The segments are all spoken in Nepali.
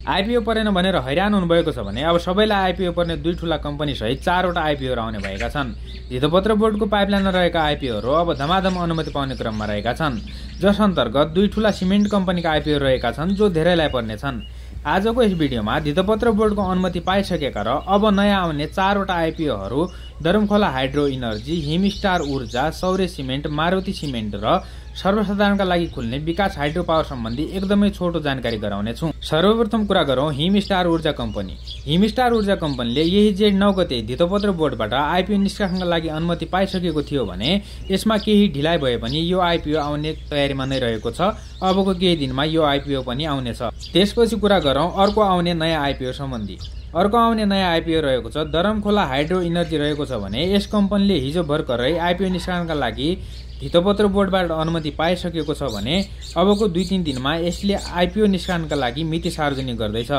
आइपिओ परेन भनेर हैरान हुनुभएको छ भने अब सबैलाई आइपिओ पर्ने 2 ठूला कम्पनी सहित 4वटा आइपिओ आउने भएका छन्। धितोपत्र बोर्डको पाइपलाइनमा रहेका आइपिओहरू अब धमाधम अनुमति पाउने क्रममा रहेका छन्, जस अन्तर्गत 2 ठूला सिमेन्ट कम्पनीका आइपिओ रहेका छन् जो धेरैलाई पर्ने छन्। आजको यस भिडियोमा धितोपत्र बोर्डको अनुमति पाइसकेका र अब नयाँ आउने 4वटा आइपिओहरू दरमखोला हाइड्रो इनर्जी, हिमस्टार ऊर्जा, सौर्य सिमेन्ट, मारुति सिमेन्ट र सर्वसाधारणका लागि खुल्ने विकास हाइड्रो पावर सम्बन्धी एकदमै छोटो जानकारी गराउनेछु। सर्वप्रथम कुरा गरौँ हिमस्टार ऊर्जा कम्पनी। हिमस्टार ऊर्जा कम्पनीले यही जेठ 9 गते धितोपत्र बोर्डबाट आइपिओ निष्कासनका लागि अनुमति पाइसकेको थियो भने यसमा केही ढिलाइ भए पनि यो आइपिओ आउने तयारीमा नै रहेको छ। अबको केही दिनमा यो आइपिओ पनि आउनेछ। त्यसपछि कुरा गरौँ अर्को आउने नयाँ आइपिओ सम्बन्धी। अर्को आउने नयाँ आइपिओ रहेको छ दरमखोला हाइड्रो इनर्जी रहेको छ भने यस कम्पनीले हिजो भर्खरै आइपिओ निष्कासनका लागि धितोपत्र बोर्डबाट अनुमति पाइसकेको छ भने अबको 2-3 दिनमा यसले आइपिओ निष्कासनका लागि मिति सार्वजनिक गर्दैछ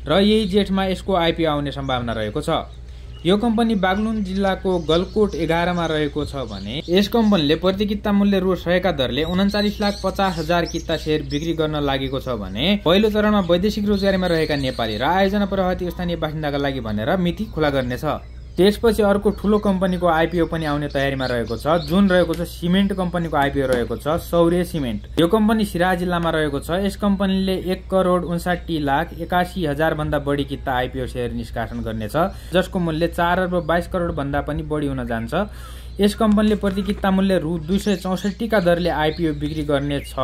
र यही जेठमा यसको आइपिओ आउने सम्भावना रहेको छ। यो कम्पनी बागलुङ जिल्लाको गलकोट 11 मा रहेको छ भने यस कम्पनीले प्रति किता मूल्य रु 100 का दरले 39,50,000 किता शेयर बिक्री गर्न लागेको छ भने पहिलो चरणमा वैदेशिक रोजगारीमा रहेका नेपाली र आयोजना प्रभावित स्थानीय बासिन्दाका लागि भनेर मिति खुला गर्नेछ। त्यसपछि अर्को ठूलो कम्पनीको आइपिओ पनि आउने तयारीमा रहेको छ जुन रहेको छ सिमेन्ट कम्पनीको आइपिओ रहेको छ सौर्य सिमेन्ट। यो कम्पनी सिराहा जिल्लामा रहेको छ। यस कम्पनीले 1,59,81,000 भन्दा बढी किता आइपिओ शेयर निष्कासन गर्नेछ जसको मूल्य 4 अर्ब 22 करोड भन्दा पनि बढी हुन जान्छ। यस कम्पनीले प्रति किता मूल्य रु 264 का दरले आइपिओ बिक्री गर्ने छ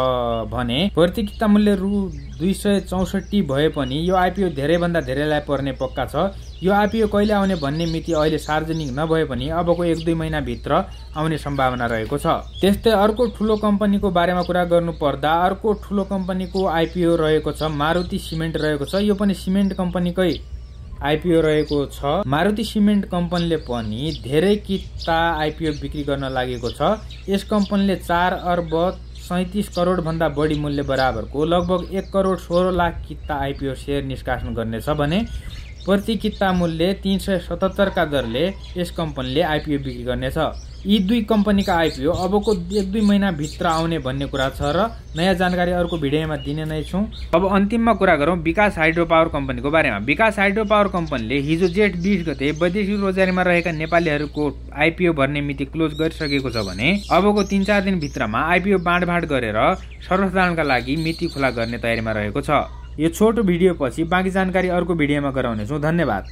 भने प्रति किता मूल्य रु 264 भए पनि यो आइपिओ धेरै भन्दा धेरैलाई पर्ने पक्का छ। यो आइपिओ कहिले आउने भन्ने मिति अहिले सार्वजनिक नभए पनि अबको 1-2 महिना भित्र आउने सम्भावना रहेको छ। त्यस्तै अर्को ठूलो कम्पनीको बारेमा कुरा गर्नु पर्दा अर्को ठूलो कम्पनीको आइपिओ रहेको छ मारुति सिमेन्ट रहेको छ। यो पनि सिमेन्ट कम्पनीकै आइपिओ रहेको छ। मारुति सिमेन्ट कम्पनीले पनि धेरै किता आइपिओ बिक्री गर्न लागेको छ। यस कम्पनीले 4 अर्ब 37 करोड भन्दा बढी मूल्य बराबरको लगभग 1 करोड 16 लाख किता आइपिओ शेयर निष्कासन गर्नेछ भने प्रति किता मूल्य 377 का दरले यस कम्पनीले आइपिओ बिक्री गर्नेछ। यी 2 कम्पनीका आइपिओ अबको 1-2 महिना भित्र आउने भन्ने कुरा छ र नयाँ जानकारी अर्को भिडियोमा दिने नै छु। अब अन्तिममा कुरा गरौँ विकास हाइड्रो पावर कम्पनीको बारेमा। विकास हाइड्रो पावर कम्पनीले हिजो जेठ 20 गते वैदेशिक रोजगारीमा रहेका नेपालीहरूको आइपिओ भर्ने मिति क्लोज गरिसकेको छ भने अबको 3-4 दिन भित्रमा आइपिओ बाँडफाँड गरेर सर्वसाधारणका लागि मिति खुला गर्ने तयारीमा रहेको छ। यो छोटो भिडियो पछि बाँकी जानकारी अर्को भिडियोमा गराउनेछु। धन्यवाद।